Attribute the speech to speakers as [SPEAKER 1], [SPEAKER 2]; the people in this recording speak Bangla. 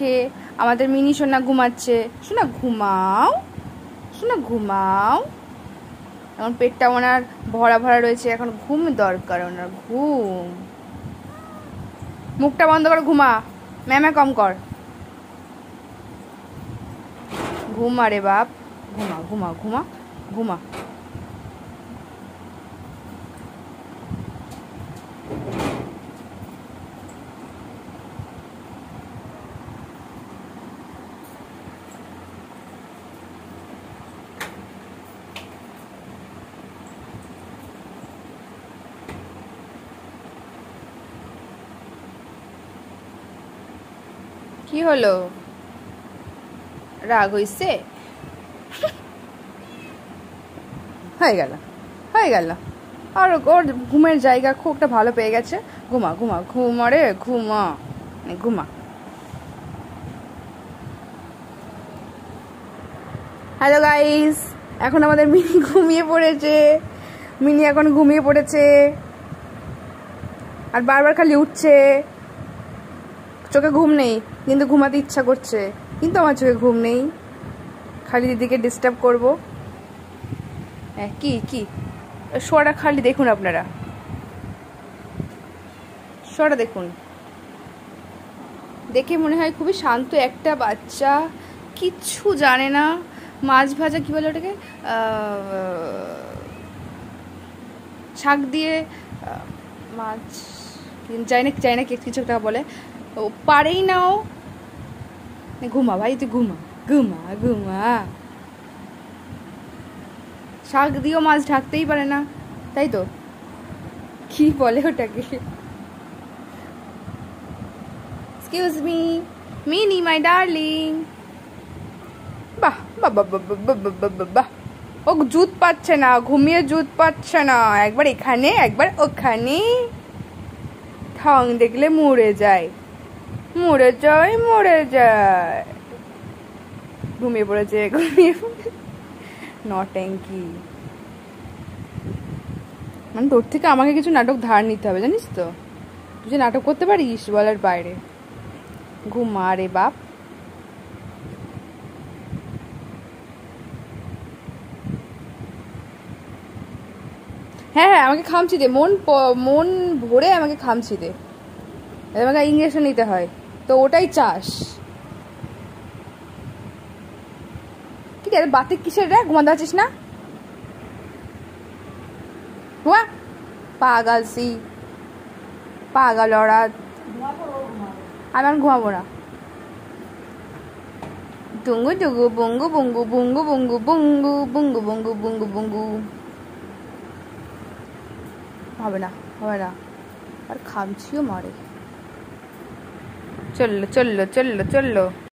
[SPEAKER 1] দেখে। আমাদের মিনি সোনা ঘুমাচ্ছে। সোনা ঘুমাও, সোনা ঘুমাও। এখন পেটটা ওনার ভরা ভরা রয়েছে, এখন ঘুম দরকার ওনার, ঘুম। মুখটা বন্ধ কর, ঘুমা, ম্যামা কম কর, ঘুমা রে বাপ, ঘুমা ঘুমা ঘুমা ঘুমা। কি হলো, রাগ হইছে? হয়ে গেল, হয়ে গেল। আর ওর ঘুমের জায়গা খুব একটা ভালো পেয়ে গেছে। ঘুমা ঘুমা ঘুমা রে, ঘুমা, ঘুমা। হ্যালো গাইস, এখন আমাদের মিনি ঘুমিয়ে পড়েছে। মিনি এখন ঘুমিয়ে পড়েছে আর বারবার খালি উঠছে। চোখে ঘুম নেই কিন্তু ঘুমাতে ইচ্ছা করছে, কিন্তু আমার চোখে ঘুম নেই, খালি দিদিকে ডিস্টার্ব করবো। হ্যাঁ, কি কি শোয়াটা খালি দেখুন আপনারা, শোয়াটা দেখুন, দেখে মনে হয় খুবই শান্ত একটা বাচ্চা, কিচ্ছু জানে না। মাছ ভাজা কি বলে ওটাকে, শাক দিয়ে মাছ চাই না কিছু একটা বলে, ও পারেই না। ও ঘুমা ভাই, তুই ঘুমা, ঘুমা ঘুমা। শাক দিয়েও মাছ ঢাকতেই পারে না, তাই তো? কি বলে ওটাকে? Excuse me, mini my darling. বাহ বাহ বাহ বাহ বাহ। ও জুত পাচ্ছে না, ঘুমিয়ে জুত পাচ্ছে না, একবার এখানে একবার ওখানে। ঠং দেখলে মরে যায়, মরে যায়, মরে যায়। ঘুমিয়ে পড়েছে, ঘুমিয়ে পড়েছে, নট্যাঙ্কি। মানে তোর থেকে আমাকে কিছু নাটক ধার নিতে হবে, জানিস তো? তুই যে নাটক করতে পারিস বলার বাইরে। ঘুমা রে বাপ। হ্যাঁ হ্যাঁ, আমাকে খামচি দে, মন ভরে আমাকে খামচি দে। আমাকে ইঞ্জেকশন নিতে হয় তো ওটাই চাস? ঠিক আছে, বাতে কিসের রে, ঘুমাতে আছিস না? ঘুমা, পাগল সি, পাগল ওরা। আমি আর ঘুমাবো না। টুঙ্গু টুঙ্গু বুঙ্গু বুঙ্গু বুঙ্গু বুঙ্গু বুঙ্গু বুঙ্গু বুঙ্গু বুঙ্গু বুঙ্গু। হবে না, হবে না, আর খামচিও মারে। চললো চললো চললো চললো।